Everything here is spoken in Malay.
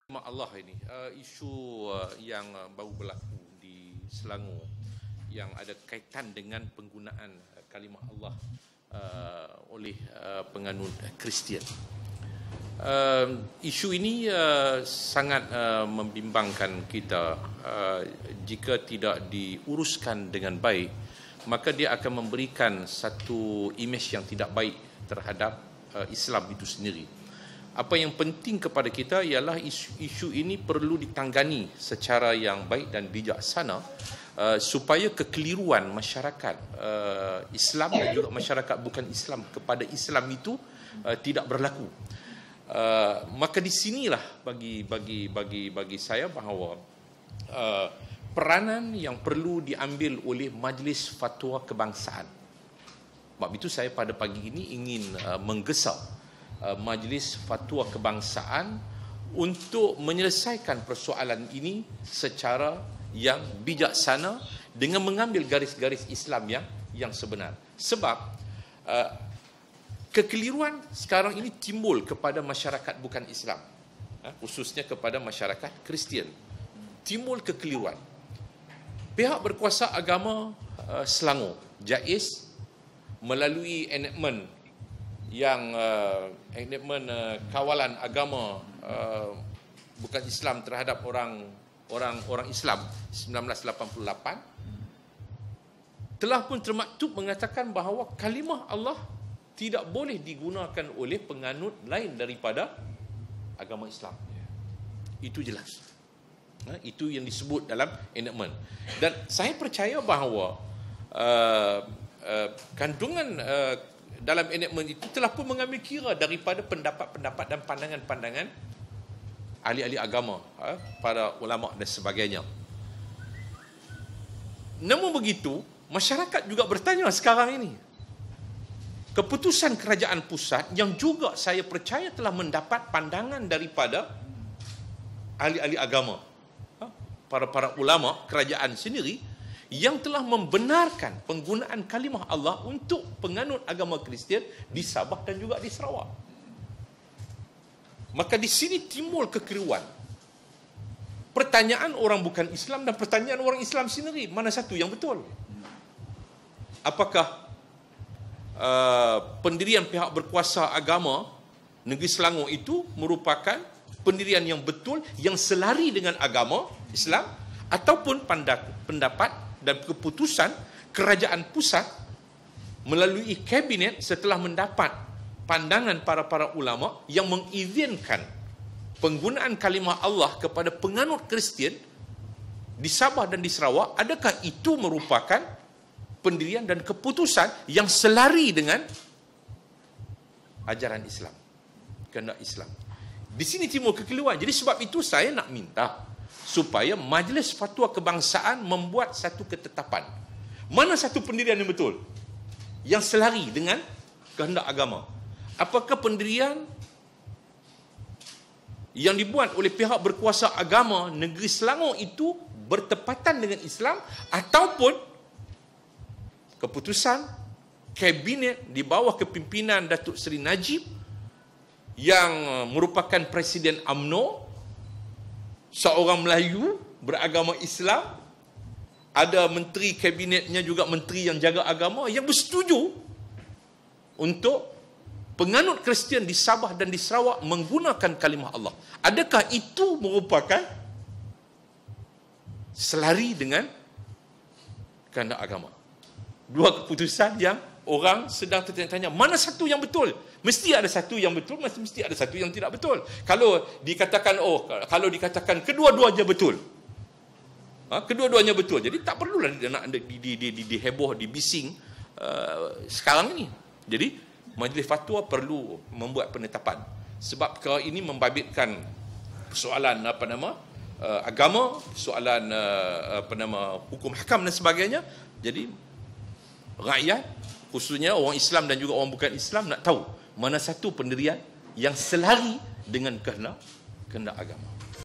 Allah ini isu yang baru berlaku di Selangor yang ada kaitan dengan penggunaan kalimah Allah oleh penganut Kristian. Isu ini sangat membimbangkan kita. Jika tidak diuruskan dengan baik, maka dia akan memberikan satu imej yang tidak baik terhadap Islam itu sendiri. Apa yang penting kepada kita ialah isu ini perlu ditanggani secara yang baik dan bijaksana supaya kekeliruan masyarakat Islam dan juga masyarakat bukan Islam kepada Islam itu tidak berlaku. Maka di sinilah bagi saya bahawa peranan yang perlu diambil oleh Majlis Fatwa Kebangsaan. Sebab itu saya pada pagi ini ingin menggesa Majlis Fatwa Kebangsaan untuk menyelesaikan persoalan ini secara yang bijaksana dengan mengambil garis-garis Islam yang sebenar. Sebab kekeliruan sekarang ini timbul kepada masyarakat bukan Islam, khususnya kepada masyarakat Kristian. Timbul kekeliruan. Pihak berkuasa agama Selangor, JAIS, melalui enactment yang enactment kawalan agama bukan Islam terhadap orang Islam 1988 telah pun termaktub mengatakan bahawa kalimah Allah tidak boleh digunakan oleh penganut lain daripada agama Islam. Itu jelas. Itu yang disebut dalam enactment. Dan saya percaya bahawa kandungan dalam enactment itu telah pun mengambil kira daripada pendapat-pendapat dan pandangan-pandangan ahli-ahli agama, para ulama dan sebagainya. Namun begitu, masyarakat juga bertanya sekarang ini. Keputusan kerajaan pusat yang juga saya percaya telah mendapat pandangan daripada ahli-ahli agama, para ulama kerajaan sendiri, yang telah membenarkan penggunaan kalimah Allah untuk penganut agama Kristian di Sabah dan juga di Sarawak. Maka di sini timbul kekeliruan. Pertanyaan orang bukan Islam dan pertanyaan orang Islam sendiri, mana satu yang betul? Apakah pendirian pihak berkuasa agama negeri Selangor itu merupakan pendirian yang betul, yang selari dengan agama Islam, ataupun pendapat dan keputusan kerajaan pusat melalui kabinet setelah mendapat pandangan para ulama yang mengizinkan penggunaan kalimah Allah kepada penganut Kristian di Sabah dan di Sarawak, adakah itu merupakan pendirian dan keputusan yang selari dengan ajaran Islam, kehendak Islam? Di sini timbul kekeliruan. Jadi sebab itu saya nak minta supaya Majlis Fatwa Kebangsaan membuat satu ketetapan. Mana satu pendirian yang betul, yang selari dengan kehendak agama? Apakah pendirian yang dibuat oleh pihak berkuasa agama negeri Selangor itu bertepatan dengan Islam, ataupun keputusan kabinet di bawah kepimpinan Datuk Seri Najib yang merupakan Presiden UMNO, seorang Melayu beragama Islam, ada menteri kabinetnya juga menteri yang jaga agama, yang bersetuju untuk penganut Kristian di Sabah dan di Sarawak menggunakan kalimah Allah. Adakah itu merupakan selari dengan kehendak agama? Dua keputusan yang orang sedang tertanya-tanya, mana satu yang betul? Mesti ada satu yang betul, mesti ada satu yang tidak betul. Kalau dikatakan kedua-duanya betul, kedua-duanya betul, jadi tak perlulah nak diheboh, dibising sekarang ini. Jadi Majlis Fatwa perlu membuat penetapan, sebab perkara ini membabitkan persoalan agama, persoalan hukum hakam dan sebagainya. Jadi rakyat, khususnya orang Islam dan juga orang bukan Islam, nak tahu mana satu pendirian yang selari dengan kehendak agama.